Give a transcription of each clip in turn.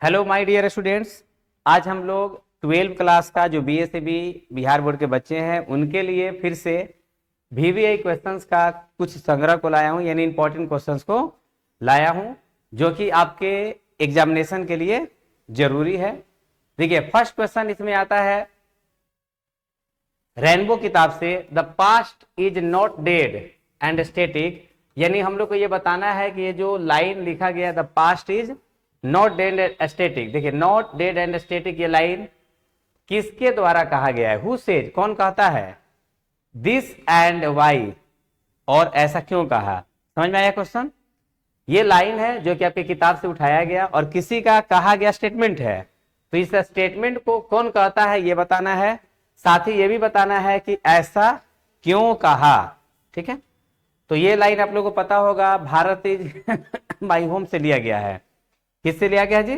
Hello my dear students. आज हम लोग 12 क्लास का जो बीएसएबी बिहार बोर्ड के बच्चे हैं उनके लिए फिर से वीवीआई क्वेश्चंस का कुछ संग्रह को लाया हूं, यानी इंपॉर्टेंट क्वेश्चंस को लाया हूं जो कि आपके एग्जामिनेशन के लिए जरूरी है। देखिए, फर्स्ट क्वेश्चन इसमें आता है रेनबो किताब से, the past is not dead and static. यानी हम लोग को ये बताना है कि ये जो लाइन लिखा गया the past is not dead and static, देखिए नॉट डेड एंड स्टेटिक, ये लाइन किसके द्वारा कहा गया है? हु सेज, कौन कहता है? दिस एंड वाई, और ऐसा क्यों कहा? समझ में आया क्वेश्चन? ये लाइन है जो कि आपकी किताब से उठाया गया और किसी का कहा गया स्टेटमेंट है, तो इस स्टेटमेंट को कौन कहता है ये बताना है, साथ ही ये भी बताना है कि ऐसा क्यों कहा। ठीक है, तो ये लाइन आप लोगों को पता होगा, भारत इज माई होम से लिया गया है। किससे लिया गया जी?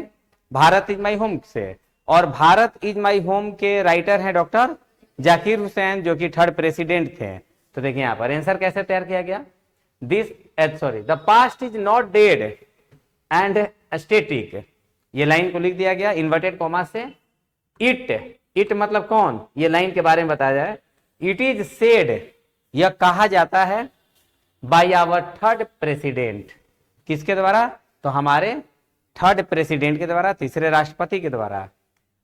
भारत इज माई होम से। और भारत इज माई होम के राइटर हैं डॉक्टर जाकिर हुसैन, जो कि 3rd प्रेसिडेंट थे। तो देखिए यहां पर आंसर कैसे तैयार किया गया, the past is not dead and static, ये लाइन को लिख दिया गया इन्वर्टेड कॉमा से। इट मतलब कौन, ये लाइन के बारे में बताया जाए। इट इज सेड, यह कहा जाता है बाय आवर 3rd प्रेसिडेंट, किसके द्वारा? तो हमारे 3rd प्रेसिडेंट के द्वारा, तीसरे राष्ट्रपति के द्वारा।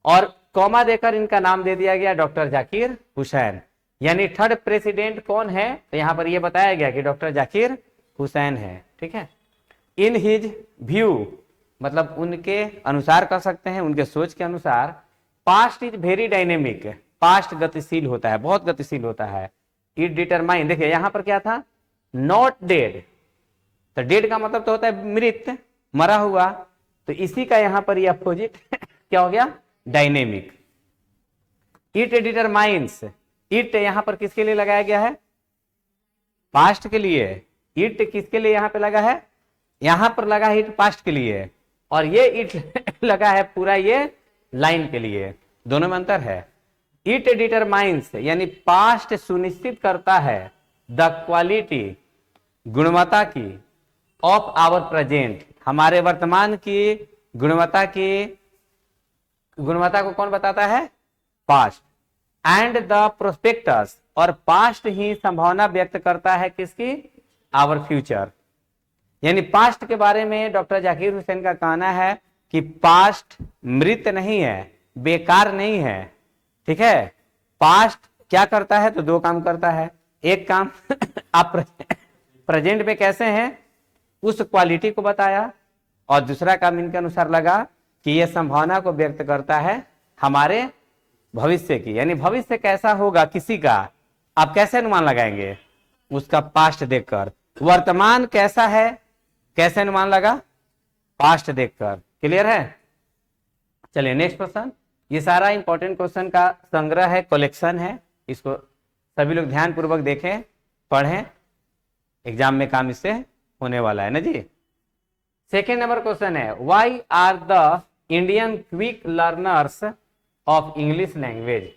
और कॉमा देकर इनका नाम दे दिया गया डॉक्टर जाकिर हुसैन। यानी 3rd प्रेसिडेंट कौन है? तो यहां पर यह बताया गया कि डॉक्टर जाकिर हुसैन है। ठीक है, इन हिज व्यू मतलब उनके अनुसार कर सकते हैं, उनके सोच के अनुसार। Past is very dynamic, past गतिशील होता है, बहुत गतिशील होता है। इट डिटरमाइन, देखिए यहां पर क्या था, नॉट डेड, तो डेड का मतलब तो होता है मृत, मरा हुआ, तो इसी का यहां पर ये अपोजिट क्या हो गया, डायनेमिक। इट डिटरमाइंस, इट यहां पर किसके लिए लगाया गया है? पास्ट के लिए। इट किसके लिए यहां पे लगा है? यहां पर लगा है इट पास्ट के लिए, और ये इट लगा है पूरा ये लाइन के लिए, दोनों में अंतर है। इट डिटरमाइंस यानी पास्ट सुनिश्चित करता है द क्वालिटी, गुणवत्ता की, ऑफ आवर प्रेजेंट, हमारे वर्तमान की गुणवत्ता को कौन बताता है? पास्ट। एंड द प्रोस्पेक्टस, और पास्ट ही संभावना व्यक्त करता है किसकी? Our future. यानी पास्ट के बारे में डॉक्टर जाकिर हुसैन का कहना है कि पास्ट मृत नहीं है, बेकार नहीं है। ठीक है, पास्ट क्या करता है? तो 2 काम करता है। एक काम आप प्रेजेंट में कैसे हैं उस क्वालिटी को बताया, और दूसरा काम इनके अनुसार लगा कि यह संभावना को व्यक्त करता है हमारे भविष्य की, यानी भविष्य कैसा होगा किसी का आप कैसे अनुमान लगाएंगे? उसका पास्ट देखकर। वर्तमान कैसा है, कैसे अनुमान लगा? पास्ट देखकर। क्लियर है? चलिए नेक्स्ट क्वेश्चन। ये सारा इंपॉर्टेंट क्वेश्चन का संग्रह है, कलेक्शन है, इसको सभी लोग ध्यान पूर्वक देखें, पढ़ें, एग्जाम में काम इससे होने वाला है ना जी। सेकेंड नंबर क्वेश्चन है, why are the Indian quick learners of English language.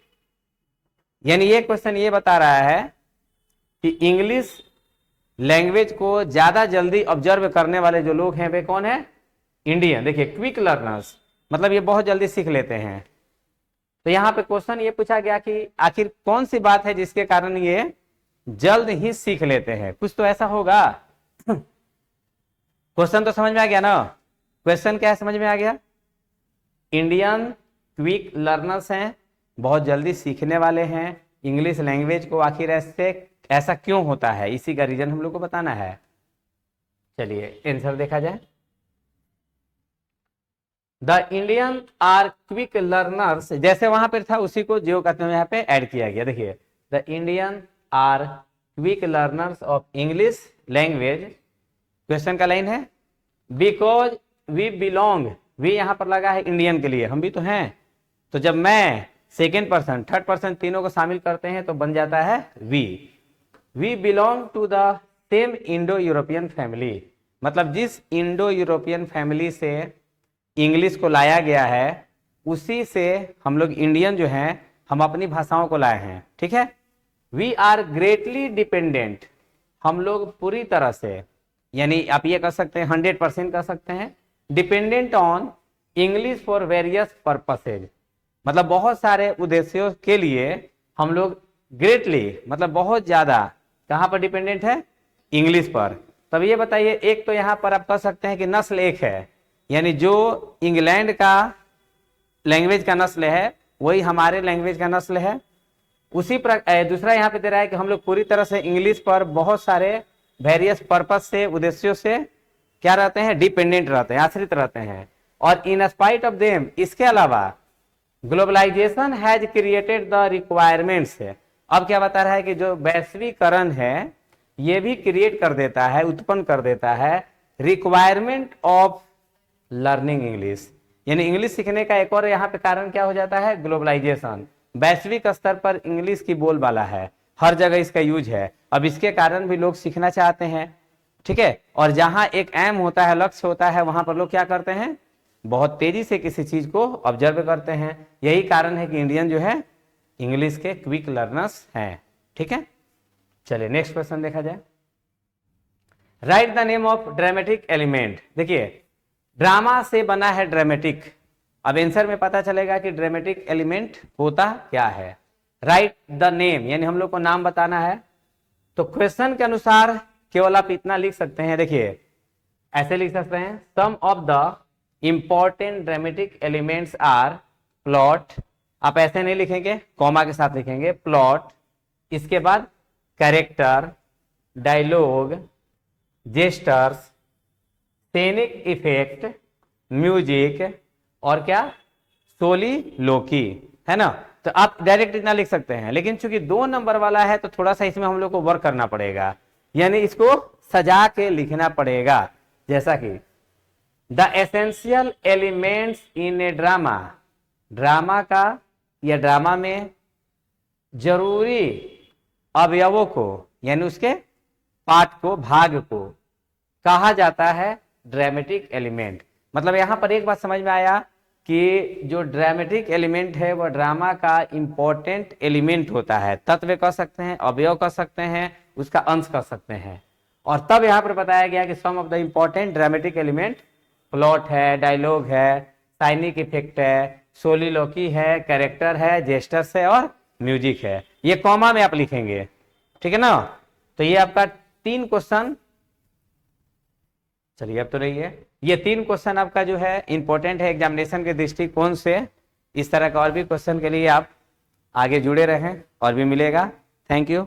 यानी ये क्वेश्चन ये बता रहा है कि इंग्लिश लैंग्वेज को ज्यादा जल्दी ऑब्जर्व करने वाले जो लोग हैं वे कौन है? इंडियन। देखिए क्विक लर्नर्स मतलब ये बहुत जल्दी सीख लेते हैं। तो यहां पे क्वेश्चन ये पूछा गया कि आखिर कौन सी बात है जिसके कारण ये जल्द ही सीख लेते हैं? कुछ तो ऐसा होगा। क्वेश्चन तो समझ में आ गया ना? क्वेश्चन क्या है, समझ में आ गया? इंडियन क्विक लर्नर्स हैं, बहुत जल्दी सीखने वाले हैं इंग्लिश लैंग्वेज को। आखिर ऐसा क्यों होता है, इसी का रीजन हम लोग को बताना है। चलिए आंसर देखा जाए। The Indian are quick learners, जैसे वहां पर था उसी को जो कहते हैं यहाँ पे ऐड किया गया। देखिए the Indian are quick learners of English language, question का लाइन है बिकॉज वी बिलोंग, वी यहां पर लगा है इंडियन के लिए, हम भी तो हैं। तो जब मैं सेकेंड पर्सन, थर्ड पर्सन तीनों को शामिल करते हैं तो बन जाता है we belong to the same Indo European family. मतलब जिस इंडो यूरोपियन फैमिली से इंग्लिश को लाया गया है उसी से हम लोग इंडियन जो हैं हम अपनी भाषाओं को लाए हैं। ठीक है, वी आर ग्रेटली डिपेंडेंट, हम लोग पूरी तरह से, यानी आप ये कर सकते हैं 100% कर सकते हैं, dependent on English for various purposes, मतलब बहुत सारे उद्देश्यों के लिए हम लोग ग्रेटली मतलब बहुत ज्यादा कहाँ पर डिपेंडेंट है, इंग्लिश पर। तब ये बताइए, एक तो यहाँ पर आप कह सकते हैं कि नस्ल एक है, यानी जो इंग्लैंड का लैंग्वेज का नस्ल है वही हमारे लैंग्वेज का नस्ल है। उसी दूसरा यहाँ पे दे रहा है कि हम लोग पूरी तरह से इंग्लिश पर बहुत सारे वेरियस पर्पस से उद्देश्यों से क्या रहते हैं, डिपेंडेंट रहते हैं, आश्रित रहते हैं। और इन स्पाइट ऑफ देम, इसके अलावा globalization has created the requirements है। अब क्या बता रहा है कि जो वैश्वीकरण है ये भी क्रिएट कर देता है, उत्पन्न कर देता है रिक्वायरमेंट ऑफ लर्निंग इंग्लिश, यानी इंग्लिश सीखने का एक और यहाँ पे कारण क्या हो जाता है, ग्लोबलाइजेशन। वैश्विक स्तर पर इंग्लिश की बोलबाला है, हर जगह इसका यूज है। अब इसके कारण भी लोग सीखना चाहते हैं, ठीक है। और जहां एक एम होता है, लक्ष्य होता है, वहां पर लोग क्या करते हैं, बहुत तेजी से किसी चीज को ऑब्जर्व करते हैं। यही कारण है कि इंडियन जो है इंग्लिश के क्विक लर्नर्स हैं, ठीक है। चलिए नेक्स्ट क्वेश्चन देखा जाए। Right the name of dramatic element. देखिए ड्रामा से बना है ड्रामेटिक, अब आंसर में पता चलेगा कि ड्रामेटिक एलिमेंट होता क्या है। राइट द नेम यानी हम लोग को नाम बताना है, तो क्वेश्चन के अनुसार केवल आप इतना लिख सकते हैं, देखिए ऐसे लिख सकते हैं, some of the important dramatic elements are plot, आप ऐसे नहीं लिखेंगे, कॉमा के साथ लिखेंगे प्लॉट, इसके बाद character, dialogue, gestures, scenic effect, music और क्या, सोलिलोकी, है ना। तो आप डायरेक्ट इतना लिख सकते हैं, लेकिन चूंकि 2 नंबर वाला है तो थोड़ा सा इसमें हम लोग को वर्क करना पड़ेगा, यानी इसको सजा के लिखना पड़ेगा। जैसा कि the essential elements in A drama, drama का या ड्रामा में जरूरी अवयवों को यानी उसके पार्ट को, भाग को कहा जाता है ड्रामेटिक एलिमेंट। मतलब यहां पर एक बात समझ में आया कि जो ड्रामेटिक एलिमेंट है वह ड्रामा का इंपॉर्टेंट एलिमेंट होता है, तत्व कह सकते हैं, अवयव कह सकते हैं, उसका अंश कह सकते हैं। और तब यहाँ पर बताया गया कि some of the important dramatic element plot है, डायलॉग है, साइनिक इफेक्ट है, सोलिलोकी है, कैरेक्टर है, जेस्टर्स है और म्यूजिक है। ये कॉमा में आप लिखेंगे, ठीक है ना। तो ये आपका 3 क्वेश्चन, चलिए अब तो रही है, ये 3 क्वेश्चन आपका जो है इंपॉर्टेंट है एग्जामिनेशन के दृष्टिकोण से। इस तरह का और भी क्वेश्चन के लिए आप आगे जुड़े रहें और भी मिलेगा। Thank you.